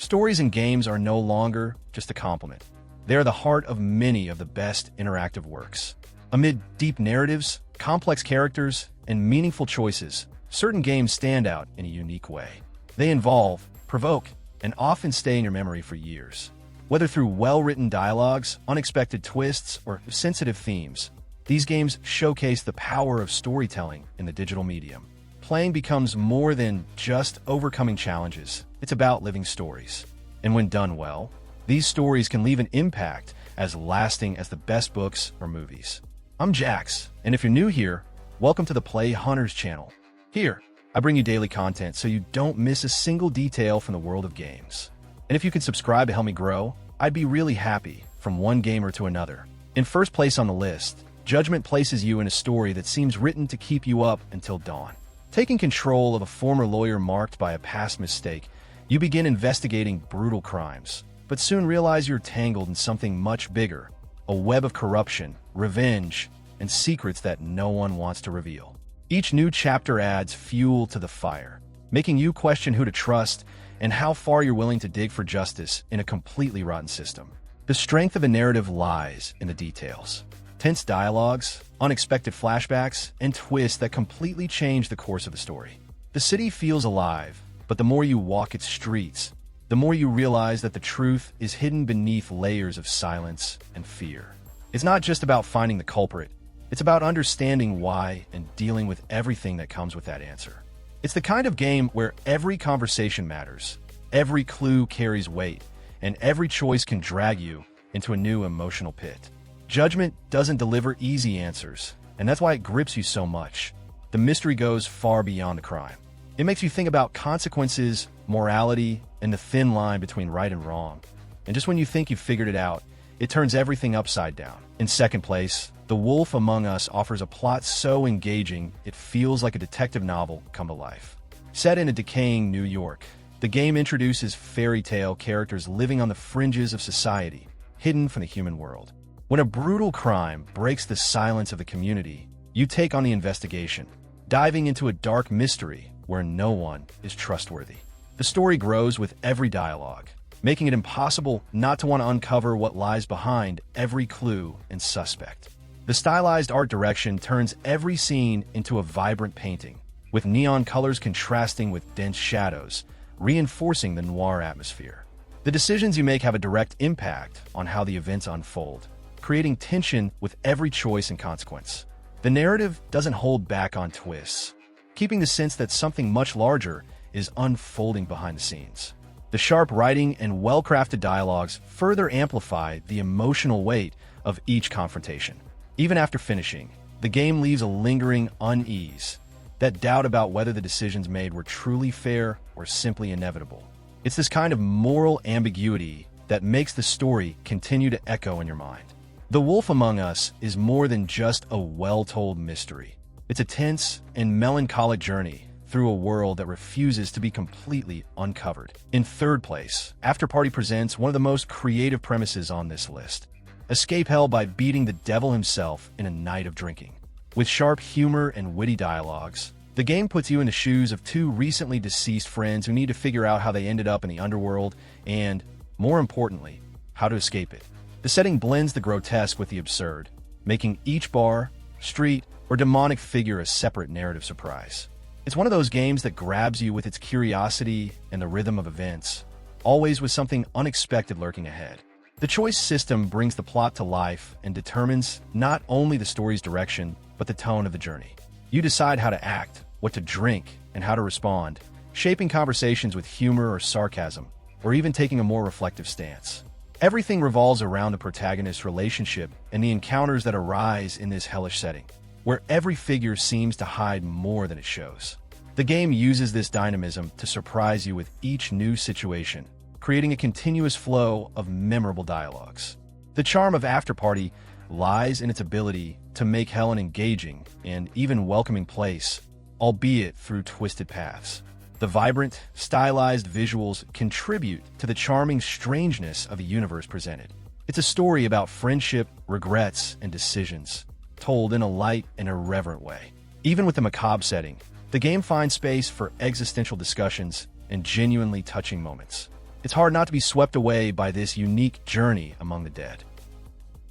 Stories in games are no longer just a compliment. They are the heart of many of the best interactive works. Amid deep narratives, complex characters, and meaningful choices, certain games stand out in a unique way. They involve, provoke, and often stay in your memory for years. Whether through well-written dialogues, unexpected twists, or sensitive themes, these games showcase the power of storytelling in the digital medium. Playing becomes more than just overcoming challenges. It's about living stories. And when done well, these stories can leave an impact as lasting as the best books or movies. I'm Jax, and if you're new here, welcome to the Play Hunters channel. Here, I bring you daily content so you don't miss a single detail from the world of games. And if you could subscribe to help me grow, I'd be really happy. From one gamer to another. In first place on the list, Judgment places you in a story that seems written to keep you up until dawn. Taking control of a former lawyer marked by a past mistake, you begin investigating brutal crimes, but soon realize you're tangled in something much bigger, a web of corruption, revenge, and secrets that no one wants to reveal. Each new chapter adds fuel to the fire, making you question who to trust and how far you're willing to dig for justice in a completely rotten system. The strength of a narrative lies in the details. Tense dialogues, unexpected flashbacks, and twists that completely change the course of the story. The city feels alive, but the more you walk its streets, the more you realize that the truth is hidden beneath layers of silence and fear. It's not just about finding the culprit, it's about understanding why and dealing with everything that comes with that answer. It's the kind of game where every conversation matters, every clue carries weight, and every choice can drag you into a new emotional pit. Judgment doesn't deliver easy answers, and that's why it grips you so much. The mystery goes far beyond the crime. It makes you think about consequences, morality, and the thin line between right and wrong. And just when you think you've figured it out, it turns everything upside down. In second place, The Wolf Among Us offers a plot so engaging it feels like a detective novel come to life. Set in a decaying New York, the game introduces fairy tale characters living on the fringes of society, hidden from the human world. When a brutal crime breaks the silence of the community, you take on the investigation, diving into a dark mystery where no one is trustworthy. The story grows with every dialogue, making it impossible not to want to uncover what lies behind every clue and suspect. The stylized art direction turns every scene into a vibrant painting, with neon colors contrasting with dense shadows, reinforcing the noir atmosphere. The decisions you make have a direct impact on how the events unfold, creating tension with every choice and consequence. The narrative doesn't hold back on twists, keeping the sense that something much larger is unfolding behind the scenes. The sharp writing and well-crafted dialogues further amplify the emotional weight of each confrontation. Even after finishing, the game leaves a lingering unease, that doubt about whether the decisions made were truly fair or simply inevitable. It's this kind of moral ambiguity that makes the story continue to echo in your mind. The Wolf Among Us is more than just a well-told mystery. It's a tense and melancholic journey through a world that refuses to be completely uncovered. In third place, Afterparty presents one of the most creative premises on this list. Escape hell by beating the devil himself in a night of drinking. With sharp humor and witty dialogues, the game puts you in the shoes of two recently deceased friends who need to figure out how they ended up in the underworld and, more importantly, how to escape it. The setting blends the grotesque with the absurd, making each bar, street, or demonic figure a separate narrative surprise. It's one of those games that grabs you with its curiosity and the rhythm of events, always with something unexpected lurking ahead. The choice system brings the plot to life and determines not only the story's direction, but the tone of the journey. You decide how to act, what to drink, and how to respond, shaping conversations with humor or sarcasm, or even taking a more reflective stance. Everything revolves around the protagonist's relationship and the encounters that arise in this hellish setting, where every figure seems to hide more than it shows. The game uses this dynamism to surprise you with each new situation, creating a continuous flow of memorable dialogues. The charm of Afterparty lies in its ability to make hell an engaging and even welcoming place, albeit through twisted paths. The vibrant, stylized visuals contribute to the charming strangeness of the universe presented. It's a story about friendship, regrets, and decisions, told in a light and irreverent way. Even with the macabre setting, the game finds space for existential discussions and genuinely touching moments. it's hard not to be swept away by this unique journey among the dead.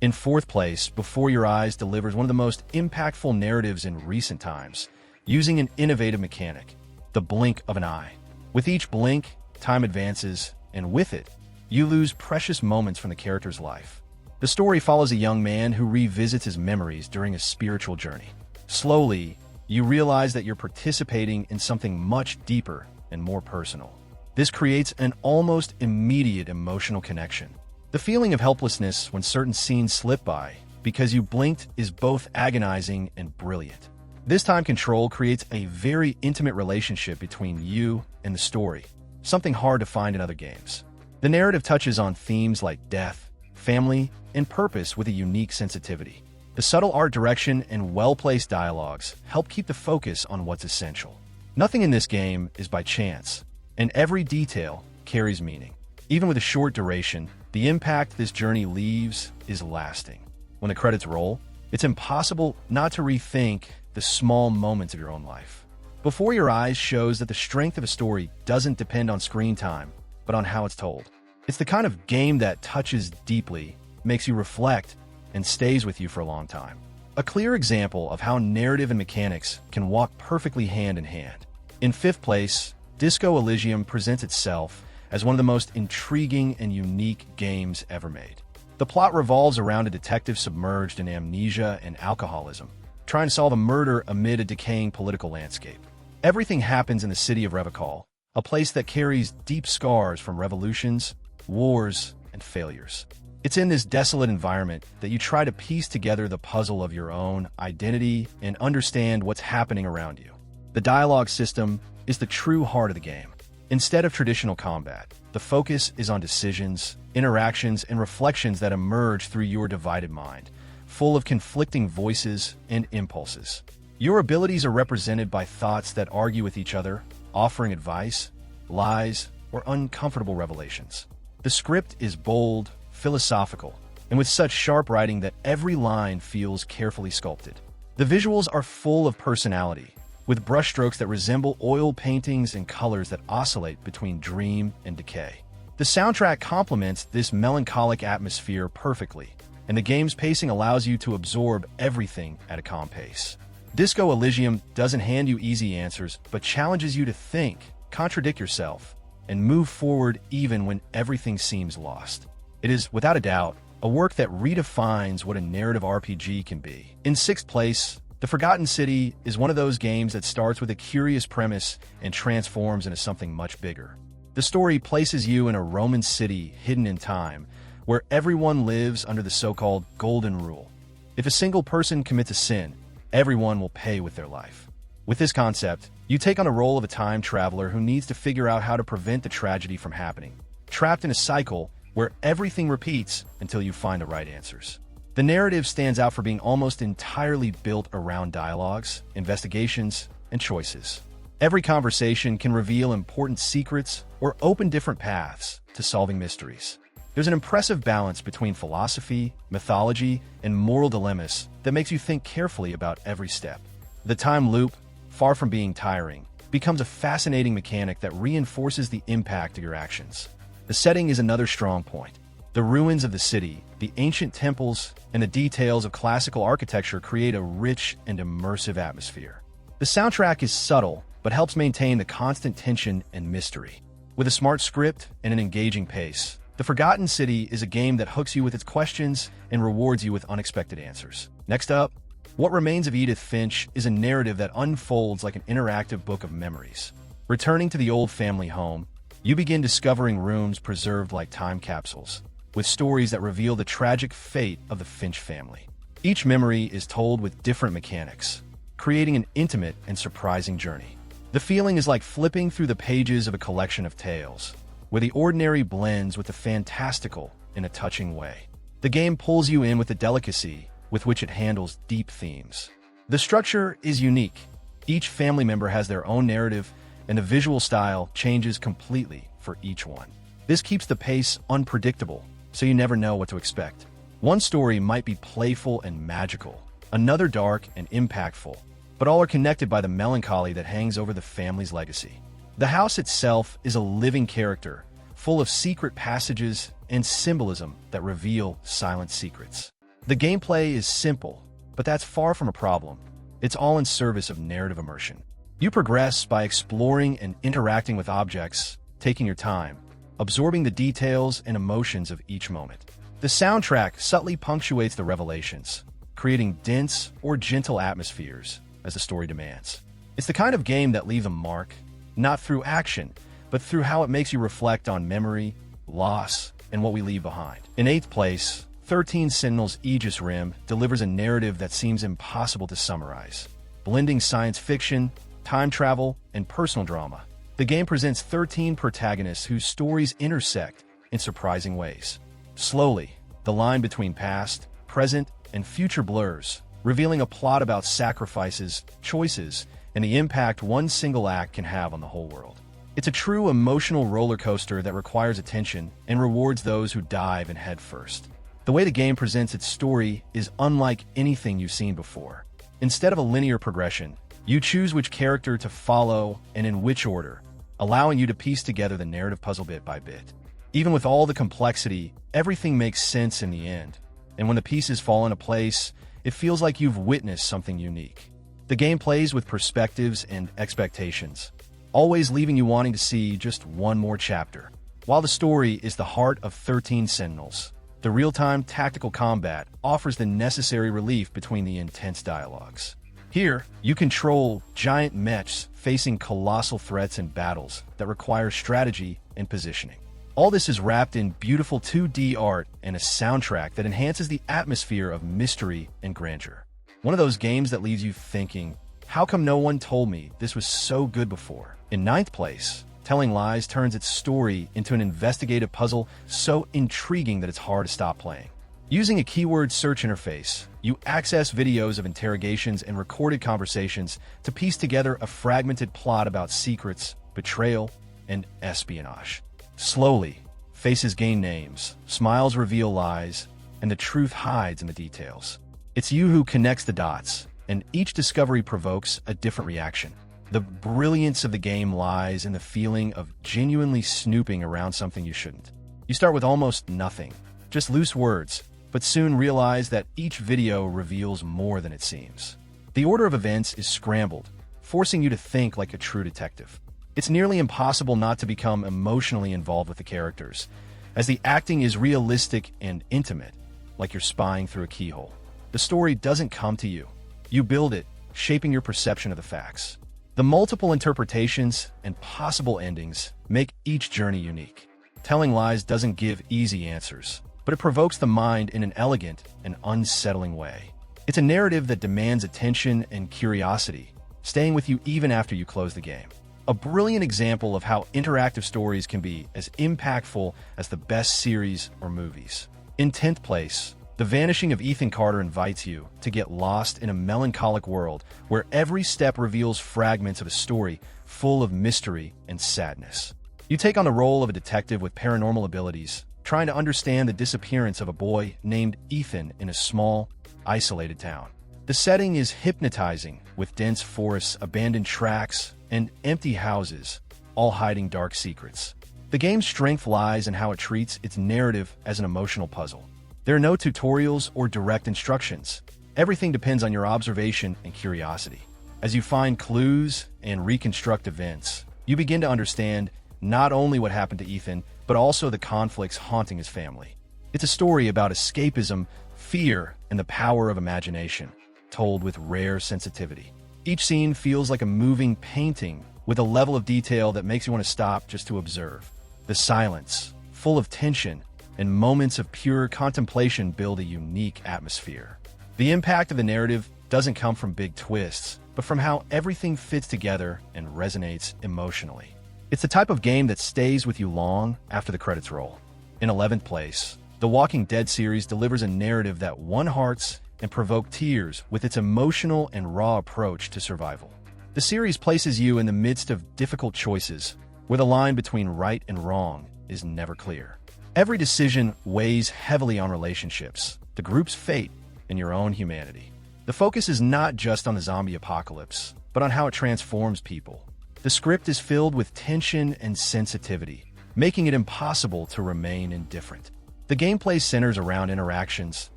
In fourth place, Before Your Eyes delivers one of the most impactful narratives in recent times, using an innovative mechanic, the blink of an eye. With each blink, time advances, and with it, you lose precious moments from the character's life. The story follows a young man who revisits his memories during a spiritual journey. Slowly, you realize that you're participating in something much deeper and more personal. This creates an almost immediate emotional connection. The feeling of helplessness when certain scenes slip by because you blinked is both agonizing and brilliant. This time control creates a very intimate relationship between you and the story, something hard to find in other games. The narrative touches on themes like death, family, and purpose with a unique sensitivity. The subtle art direction and well-placed dialogues help keep the focus on what's essential. Nothing in this game is by chance, and every detail carries meaning. Even with a short duration, the impact this journey leaves is lasting. When the credits roll, it's impossible not to rethink the small moments of your own life. Before Your Eyes shows that the strength of a story doesn't depend on screen time, but on how it's told. It's the kind of game that touches deeply, makes you reflect, and stays with you for a long time. A clear example of how narrative and mechanics can walk perfectly hand in hand. In fifth place, Disco Elysium presents itself as one of the most intriguing and unique games ever made. The plot revolves around a detective submerged in amnesia and alcoholism, trying to solve a murder amid a decaying political landscape. Everything happens in the city of Revachol, a place that carries deep scars from revolutions, wars, and failures. It's in this desolate environment that you try to piece together the puzzle of your own identity and understand what's happening around you. The dialogue system is the true heart of the game. Instead of traditional combat, the focus is on decisions, interactions, and reflections that emerge through your divided mind, full of conflicting voices and impulses. Your abilities are represented by thoughts that argue with each other, offering advice, lies, or uncomfortable revelations. The script is bold, philosophical, and with such sharp writing that every line feels carefully sculpted. The visuals are full of personality, with brushstrokes that resemble oil paintings and colors that oscillate between dream and decay. The soundtrack complements this melancholic atmosphere perfectly, and the game's pacing allows you to absorb everything at a calm pace. Disco Elysium doesn't hand you easy answers, but challenges you to think, contradict yourself, and move forward even when everything seems lost. It is, without a doubt, a work that redefines what a narrative RPG can be. In sixth place, The Forgotten City is one of those games that starts with a curious premise and transforms into something much bigger. The story places you in a Roman city hidden in time, where everyone lives under the so-called Golden Rule. If a single person commits a sin, everyone will pay with their life. With this concept, you take on the role of a time traveler who needs to figure out how to prevent the tragedy from happening, trapped in a cycle where everything repeats until you find the right answers. The narrative stands out for being almost entirely built around dialogues, investigations, and choices. Every conversation can reveal important secrets or open different paths to solving mysteries. There's an impressive balance between philosophy, mythology, and moral dilemmas that makes you think carefully about every step. The time loop, far from being tiring, becomes a fascinating mechanic that reinforces the impact of your actions. The setting is another strong point. The ruins of the city, the ancient temples, and the details of classical architecture create a rich and immersive atmosphere. The soundtrack is subtle, but helps maintain the constant tension and mystery. With a smart script and an engaging pace, The Forgotten City is a game that hooks you with its questions and rewards you with unexpected answers. Next up, What Remains of Edith Finch is a narrative that unfolds like an interactive book of memories. Returning to the old family home, you begin discovering rooms preserved like time capsules, with stories that reveal the tragic fate of the Finch family. Each memory is told with different mechanics, creating an intimate and surprising journey. The feeling is like flipping through the pages of a collection of tales, where the ordinary blends with the fantastical in a touching way. The game pulls you in with the delicacy with which it handles deep themes. The structure is unique. Each family member has their own narrative, and the visual style changes completely for each one. This keeps the pace unpredictable, so you never know what to expect. One story might be playful and magical, another dark and impactful, but all are connected by the melancholy that hangs over the family's legacy. The house itself is a living character, full of secret passages and symbolism that reveal silent secrets. The gameplay is simple, but that's far from a problem. It's all in service of narrative immersion. You progress by exploring and interacting with objects, taking your time, absorbing the details and emotions of each moment. The soundtrack subtly punctuates the revelations, creating dense or gentle atmospheres as the story demands. It's the kind of game that leaves a mark, not through action, but through how it makes you reflect on memory, loss, and what we leave behind. In 8th place, 13 Sentinels Aegis Rim delivers a narrative that seems impossible to summarize. Blending science fiction, time travel, and personal drama, the game presents 13 protagonists whose stories intersect in surprising ways. Slowly, the line between past, present, and future blurs, revealing a plot about sacrifices, choices, and the impact one single act can have on the whole world. It's a true emotional roller coaster that requires attention and rewards those who dive in head first. The way the game presents its story is unlike anything you've seen before. Instead of a linear progression, you choose which character to follow and in which order, allowing you to piece together the narrative puzzle bit by bit. Even with all the complexity, everything makes sense in the end, and when the pieces fall into place, it feels like you've witnessed something unique. The game plays with perspectives and expectations, always leaving you wanting to see just one more chapter. While the story is the heart of 13 Sentinels, the real-time tactical combat offers the necessary relief between the intense dialogues. Here, you control giant mechs facing colossal threats and battles that require strategy and positioning. All this is wrapped in beautiful 2D art and a soundtrack that enhances the atmosphere of mystery and grandeur. One of those games that leaves you thinking, how come no one told me this was so good before? In 9th place, Telling Lies turns its story into an investigative puzzle so intriguing that it's hard to stop playing. Using a keyword search interface, you access videos of interrogations and recorded conversations to piece together a fragmented plot about secrets, betrayal, and espionage. Slowly, faces gain names, smiles reveal lies, and the truth hides in the details. It's you who connects the dots, and each discovery provokes a different reaction. The brilliance of the game lies in the feeling of genuinely snooping around something you shouldn't. You start with almost nothing, just loose words, but soon realize that each video reveals more than it seems. The order of events is scrambled, forcing you to think like a true detective. It's nearly impossible not to become emotionally involved with the characters, as the acting is realistic and intimate, like you're spying through a keyhole. The story doesn't come to you. You build it, shaping your perception of the facts. The multiple interpretations and possible endings make each journey unique. Telling Lies doesn't give easy answers, but it provokes the mind in an elegant and unsettling way. It's a narrative that demands attention and curiosity, staying with you even after you close the game. A brilliant example of how interactive stories can be as impactful as the best series or movies. In 10th place, The Vanishing of Ethan Carter invites you to get lost in a melancholic world where every step reveals fragments of a story full of mystery and sadness. You take on the role of a detective with paranormal abilities, trying to understand the disappearance of a boy named Ethan in a small, isolated town. The setting is hypnotizing, with dense forests, abandoned tracks, and empty houses, all hiding dark secrets. The game's strength lies in how it treats its narrative as an emotional puzzle. There are no tutorials or direct instructions. Everything depends on your observation and curiosity. As you find clues and reconstruct events, you begin to understand not only what happened to Ethan, but also the conflicts haunting his family. It's a story about escapism, fear, and the power of imagination, told with rare sensitivity. Each scene feels like a moving painting with a level of detail that makes you want to stop just to observe. The silence, full of tension, and moments of pure contemplation build a unique atmosphere. The impact of the narrative doesn't come from big twists, but from how everything fits together and resonates emotionally. It's the type of game that stays with you long after the credits roll. In 11th place, The Walking Dead series delivers a narrative that won hearts and provoked tears with its emotional and raw approach to survival. The series places you in the midst of difficult choices, where the line between right and wrong is never clear. Every decision weighs heavily on relationships, the group's fate, and your own humanity. The focus is not just on the zombie apocalypse, but on how it transforms people. The script is filled with tension and sensitivity, making it impossible to remain indifferent. The gameplay centers around interactions,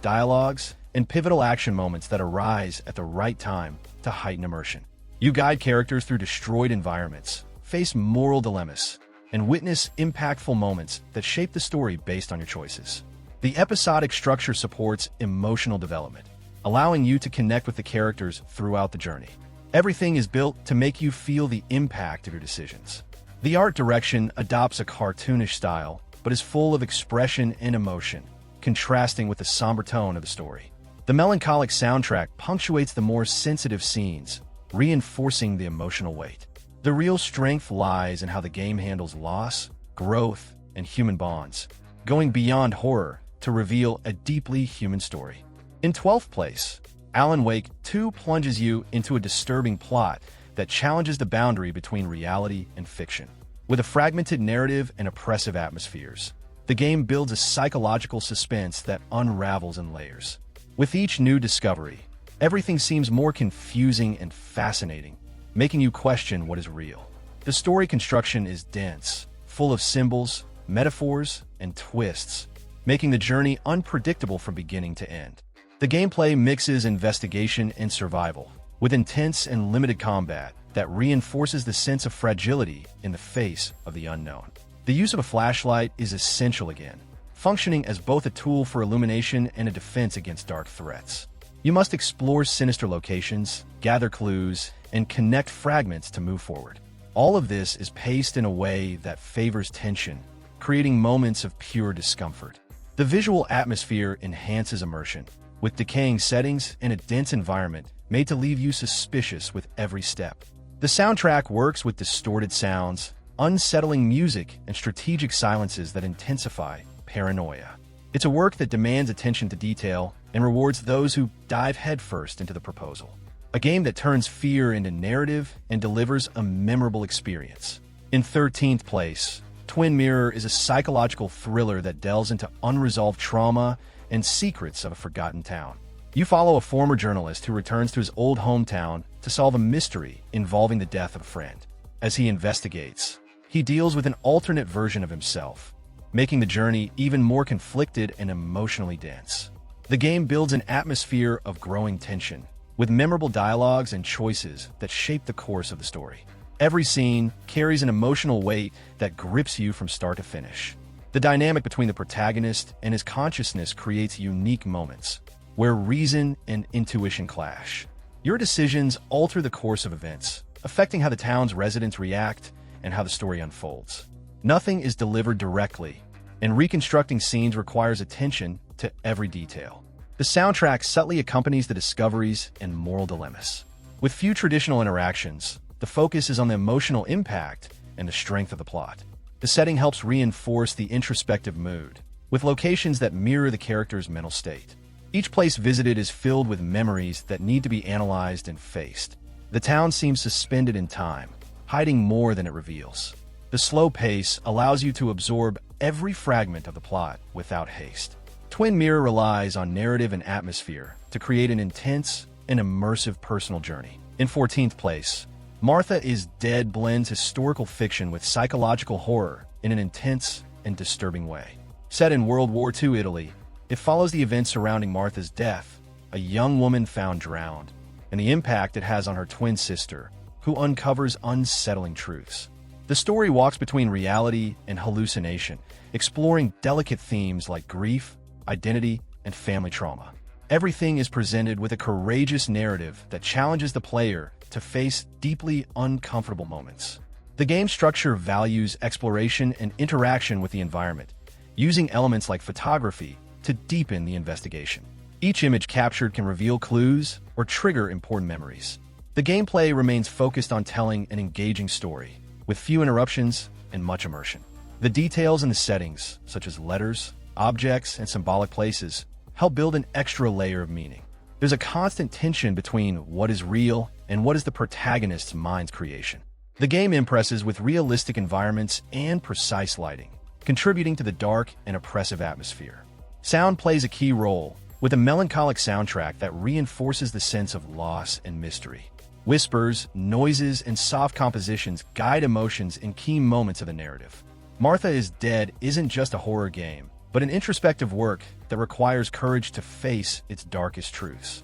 dialogues, and pivotal action moments that arise at the right time to heighten immersion. You guide characters through destroyed environments, face moral dilemmas, and witness impactful moments that shape the story based on your choices. The episodic structure supports emotional development, allowing you to connect with the characters throughout the journey. Everything is built to make you feel the impact of your decisions. The art direction adopts a cartoonish style, but is full of expression and emotion, contrasting with the somber tone of the story. The melancholic soundtrack punctuates the more sensitive scenes, reinforcing the emotional weight. The real strength lies in how the game handles loss, growth, and human bonds, going beyond horror to reveal a deeply human story. In 12th place, Alan Wake 2 plunges you into a disturbing plot that challenges the boundary between reality and fiction. With a fragmented narrative and oppressive atmospheres, the game builds a psychological suspense that unravels in layers. With each new discovery, everything seems more confusing and fascinating, making you question what is real. The story construction is dense, full of symbols, metaphors, and twists, making the journey unpredictable from beginning to end. The gameplay mixes investigation and survival, with intense and limited combat that reinforces the sense of fragility in the face of the unknown. The use of a flashlight is essential again, functioning as both a tool for illumination and a defense against dark threats. You must explore sinister locations, gather clues, and connect fragments to move forward. All of this is paced in a way that favors tension, creating moments of pure discomfort. The visual atmosphere enhances immersion, with decaying settings and a dense environment made to leave you suspicious with every step. The soundtrack works with distorted sounds, unsettling music, and strategic silences that intensify paranoia. It's a work that demands attention to detail and rewards those who dive headfirst into the proposal. A game that turns fear into narrative and delivers a memorable experience. In 13th place, Twin Mirror is a psychological thriller that delves into unresolved trauma and secrets of a forgotten town. You follow a former journalist who returns to his old hometown to solve a mystery involving the death of a friend. As he investigates, he deals with an alternate version of himself, making the journey even more conflicted and emotionally dense. The game builds an atmosphere of growing tension, with memorable dialogues and choices that shape the course of the story. Every scene carries an emotional weight that grips you from start to finish. The dynamic between the protagonist and his consciousness creates unique moments, where reason and intuition clash. Your decisions alter the course of events, affecting how the town's residents react and how the story unfolds. Nothing is delivered directly, and reconstructing scenes requires attention to every detail. The soundtrack subtly accompanies the discoveries and moral dilemmas. With few traditional interactions, the focus is on the emotional impact and the strength of the plot. The setting helps reinforce the introspective mood, with locations that mirror the character's mental state. Each place visited is filled with memories that need to be analyzed and faced. The town seems suspended in time, hiding more than it reveals. The slow pace allows you to absorb every fragment of the plot without haste. Twin Mirror relies on narrative and atmosphere to create an intense and immersive personal journey. In 14th place, Martha is Dead blends historical fiction with psychological horror in an intense and disturbing way. Set in World War II Italy, it follows the events surrounding Martha's death, a young woman found drowned, and the impact it has on her twin sister, who uncovers unsettling truths. The story walks between reality and hallucination, exploring delicate themes like grief, identity, and family trauma. Everything is presented with a courageous narrative that challenges the player to face deeply uncomfortable moments. The game's structure values exploration and interaction with the environment, using elements like photography to deepen the investigation. Each image captured can reveal clues or trigger important memories. The gameplay remains focused on telling an engaging story, with few interruptions and much immersion. The details in the settings, such as letters, objects, and symbolic places, help build an extra layer of meaning. There's a constant tension between what is real and what is the protagonist's mind's creation. The game impresses with realistic environments and precise lighting, contributing to the dark and oppressive atmosphere. Sound plays a key role, with a melancholic soundtrack that reinforces the sense of loss and mystery. Whispers, noises, and soft compositions guide emotions in key moments of the narrative. Martha is Dead isn't just a horror game, but an introspective work that requires courage to face its darkest truths.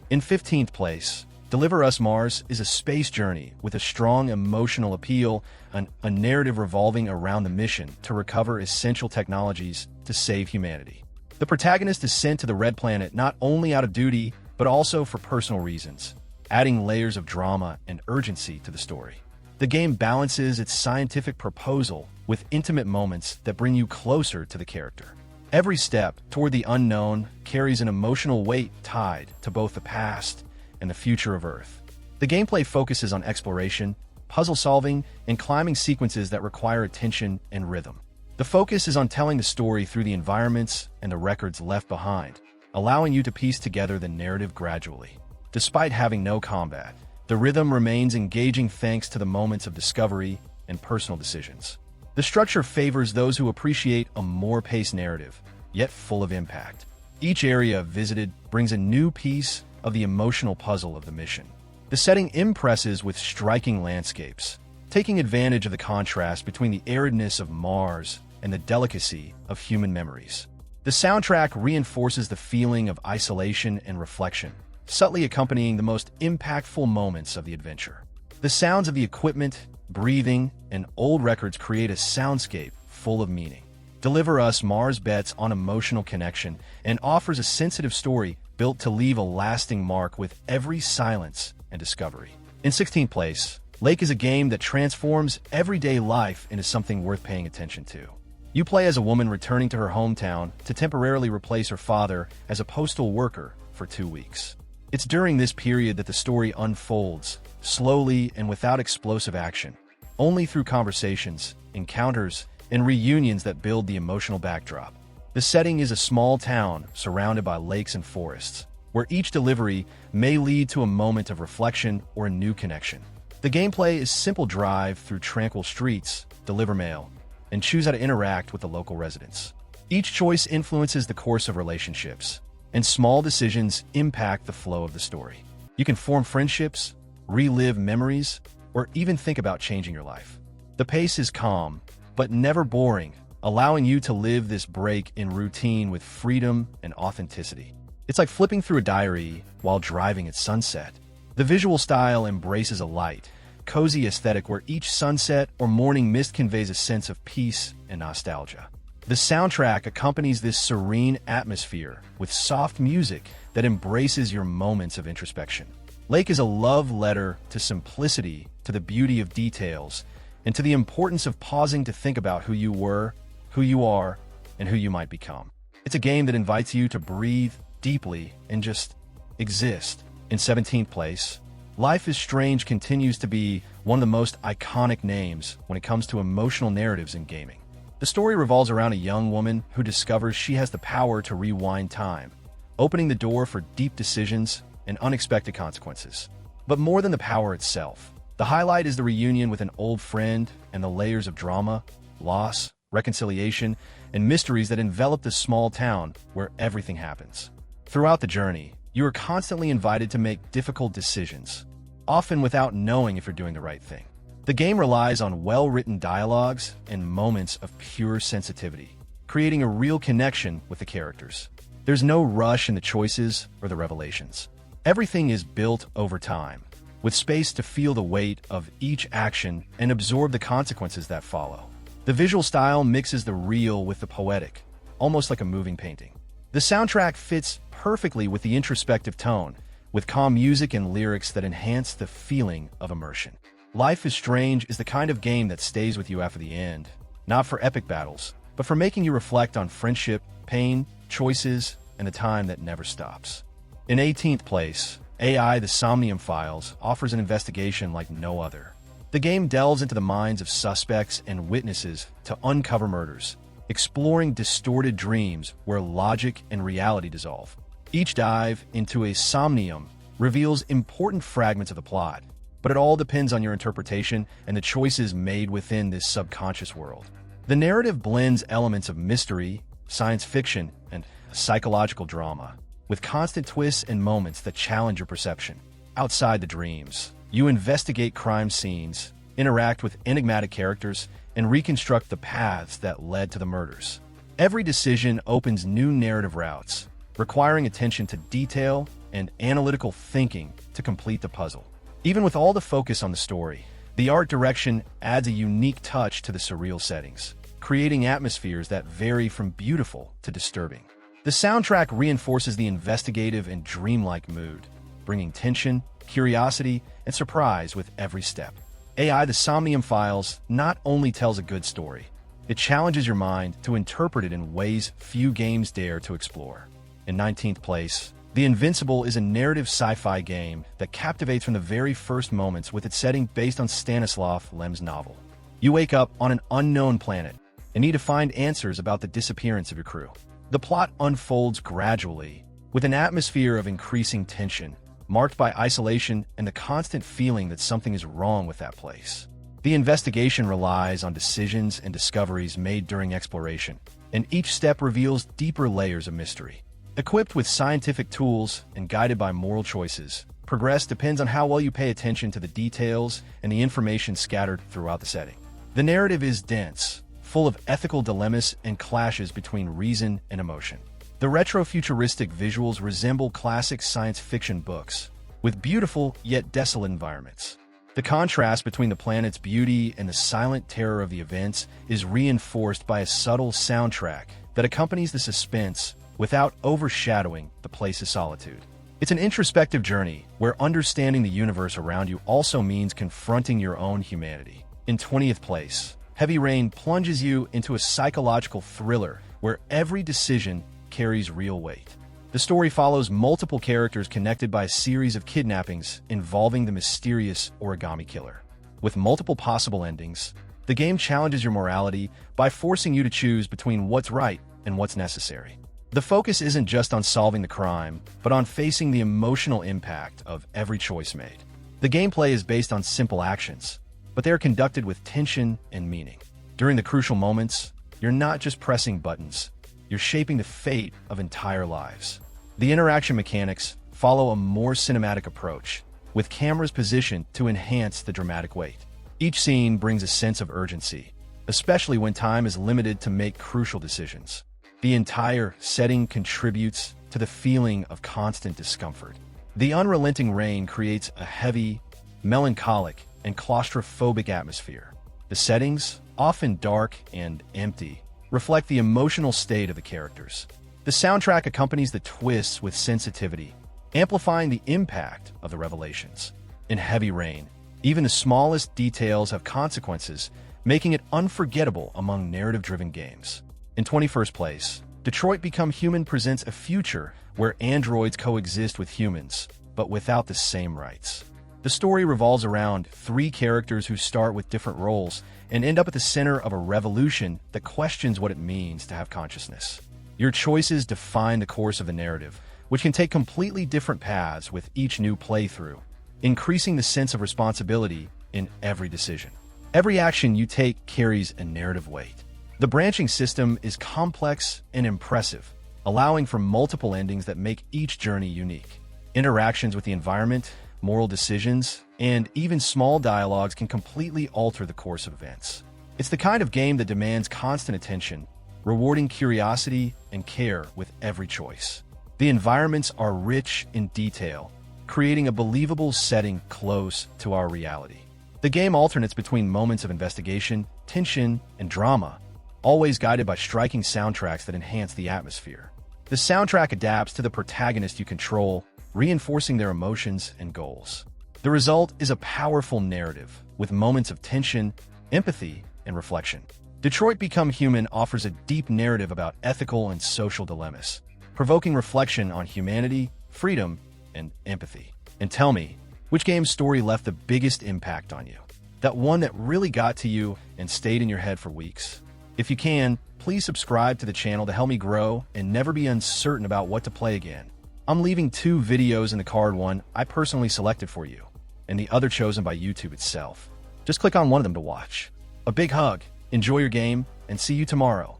In 15th place, Deliver Us Mars is a space journey with a strong emotional appeal and a narrative revolving around the mission to recover essential technologies to save humanity. The protagonist is sent to the Red Planet not only out of duty, but also for personal reasons, adding layers of drama and urgency to the story. The game balances its scientific proposal with intimate moments that bring you closer to the character. Every step toward the unknown carries an emotional weight tied to both the past and the future of Earth. The gameplay focuses on exploration, puzzle solving, and climbing sequences that require attention and rhythm. The focus is on telling the story through the environments and the records left behind, allowing you to piece together the narrative gradually. Despite having no combat, the rhythm remains engaging thanks to the moments of discovery and personal decisions. The structure favors those who appreciate a more paced narrative, yet full of impact. Each area visited brings a new piece of the emotional puzzle of the mission. The setting impresses with striking landscapes, taking advantage of the contrast between the aridness of Mars and the delicacy of human memories. The soundtrack reinforces the feeling of isolation and reflection, subtly accompanying the most impactful moments of the adventure. The sounds of the equipment, breathing, and old records create a soundscape full of meaning. Deliver Us Mars bets on emotional connection and offers a sensitive story built to leave a lasting mark with every silence and discovery. In 16th place, Lake is a game that transforms everyday life into something worth paying attention to. You play as a woman returning to her hometown to temporarily replace her father as a postal worker for 2 weeks. It's during this period that the story unfolds, slowly and without explosive action, only through conversations, encounters, and reunions that build the emotional backdrop. The setting is a small town surrounded by lakes and forests, where each delivery may lead to a moment of reflection or a new connection. The gameplay is simple: drive through tranquil streets, deliver mail, and choose how to interact with the local residents. Each choice influences the course of relationships, and small decisions impact the flow of the story. You can form friendships, relive memories, or even think about changing your life. The pace is calm, but never boring, allowing you to live this break in routine with freedom and authenticity. It's like flipping through a diary while driving at sunset. The visual style embraces a light, cozy aesthetic where each sunset or morning mist conveys a sense of peace and nostalgia. The soundtrack accompanies this serene atmosphere with soft music that embraces your moments of introspection. Lake is a love letter to simplicity, to the beauty of details, and to the importance of pausing to think about who you were, who you are, and who you might become. It's a game that invites you to breathe deeply and just exist. In 17th place, Life is Strange continues to be one of the most iconic names when it comes to emotional narratives in gaming. The story revolves around a young woman who discovers she has the power to rewind time, opening the door for deep decisions and unexpected consequences. But more than the power itself, the highlight is the reunion with an old friend and the layers of drama, loss, reconciliation, and mysteries that envelop this small town where everything happens. Throughout the journey, you are constantly invited to make difficult decisions, often without knowing if you're doing the right thing. The game relies on well-written dialogues and moments of pure sensitivity, creating a real connection with the characters. There's no rush in the choices or the revelations. Everything is built over time, with space to feel the weight of each action and absorb the consequences that follow. The visual style mixes the real with the poetic, almost like a moving painting. The soundtrack fits perfectly with the introspective tone, with calm music and lyrics that enhance the feeling of immersion. Life is Strange is the kind of game that stays with you after the end, not for epic battles, but for making you reflect on friendship, pain, choices, and the time that never stops. In 18th place, AI: The Somnium Files offers an investigation like no other. The game delves into the minds of suspects and witnesses to uncover murders, exploring distorted dreams where logic and reality dissolve. Each dive into a somnium reveals important fragments of the plot, but it all depends on your interpretation and the choices made within this subconscious world. The narrative blends elements of mystery, science fiction, and psychological drama, with constant twists and moments that challenge your perception. Outside the dreams, you investigate crime scenes, interact with enigmatic characters, and reconstruct the paths that led to the murders. Every decision opens new narrative routes, requiring attention to detail and analytical thinking to complete the puzzle. Even with all the focus on the story, the art direction adds a unique touch to the surreal settings, creating atmospheres that vary from beautiful to disturbing. The soundtrack reinforces the investigative and dreamlike mood, bringing tension, curiosity, and surprise with every step. AI The Somnium Files not only tells a good story, it challenges your mind to interpret it in ways few games dare to explore. In 19th place, The Invincible is a narrative sci-fi game that captivates from the very first moments with its setting based on Stanislav Lem's novel. You wake up on an unknown planet and need to find answers about the disappearance of your crew. The plot unfolds gradually, with an atmosphere of increasing tension, marked by isolation and the constant feeling that something is wrong with that place. The investigation relies on decisions and discoveries made during exploration, and each step reveals deeper layers of mystery. Equipped with scientific tools and guided by moral choices, progress depends on how well you pay attention to the details and the information scattered throughout the setting. The narrative is dense, full of ethical dilemmas and clashes between reason and emotion. The retro-futuristic visuals resemble classic science fiction books, with beautiful yet desolate environments. The contrast between the planet's beauty and the silent terror of the events is reinforced by a subtle soundtrack that accompanies the suspense without overshadowing the place's solitude. It's an introspective journey where understanding the universe around you also means confronting your own humanity. In 20th place, Heavy Rain plunges you into a psychological thriller where every decision carries real weight. The story follows multiple characters connected by a series of kidnappings involving the mysterious origami killer. With multiple possible endings, the game challenges your morality by forcing you to choose between what's right and what's necessary. The focus isn't just on solving the crime, but on facing the emotional impact of every choice made. The gameplay is based on simple actions, but they are conducted with tension and meaning. During the crucial moments, you're not just pressing buttons, you're shaping the fate of entire lives. The interaction mechanics follow a more cinematic approach, with cameras positioned to enhance the dramatic weight. Each scene brings a sense of urgency, especially when time is limited to make crucial decisions. The entire setting contributes to the feeling of constant discomfort. The unrelenting rain creates a heavy, melancholic, and claustrophobic atmosphere. The settings, often dark and empty, reflect the emotional state of the characters. The soundtrack accompanies the twists with sensitivity, amplifying the impact of the revelations. In Heavy Rain, even the smallest details have consequences, making it unforgettable among narrative-driven games. In 21st place, Detroit Become Human presents a future where androids coexist with humans, but without the same rights. The story revolves around three characters who start with different roles and end up at the center of a revolution that questions what it means to have consciousness. Your choices define the course of the narrative, which can take completely different paths with each new playthrough, increasing the sense of responsibility in every decision. Every action you take carries a narrative weight. The branching system is complex and impressive, allowing for multiple endings that make each journey unique. Interactions with the environment, moral decisions, and even small dialogues can completely alter the course of events. It's the kind of game that demands constant attention, rewarding curiosity and care with every choice. The environments are rich in detail, creating a believable setting close to our reality. The game alternates between moments of investigation, tension, and drama, always guided by striking soundtracks that enhance the atmosphere. The soundtrack adapts to the protagonist you control, reinforcing their emotions and goals. The result is a powerful narrative, with moments of tension, empathy, and reflection. Detroit Become Human offers a deep narrative about ethical and social dilemmas, provoking reflection on humanity, freedom, and empathy. And tell me, which game's story left the biggest impact on you? That one that really got to you and stayed in your head for weeks? If you can, please subscribe to the channel to help me grow and never be uncertain about what to play again. I'm leaving 2 videos in the card, one I personally selected for you, and the other chosen by YouTube itself. Just click on one of them to watch. A big hug, enjoy your game, and see you tomorrow.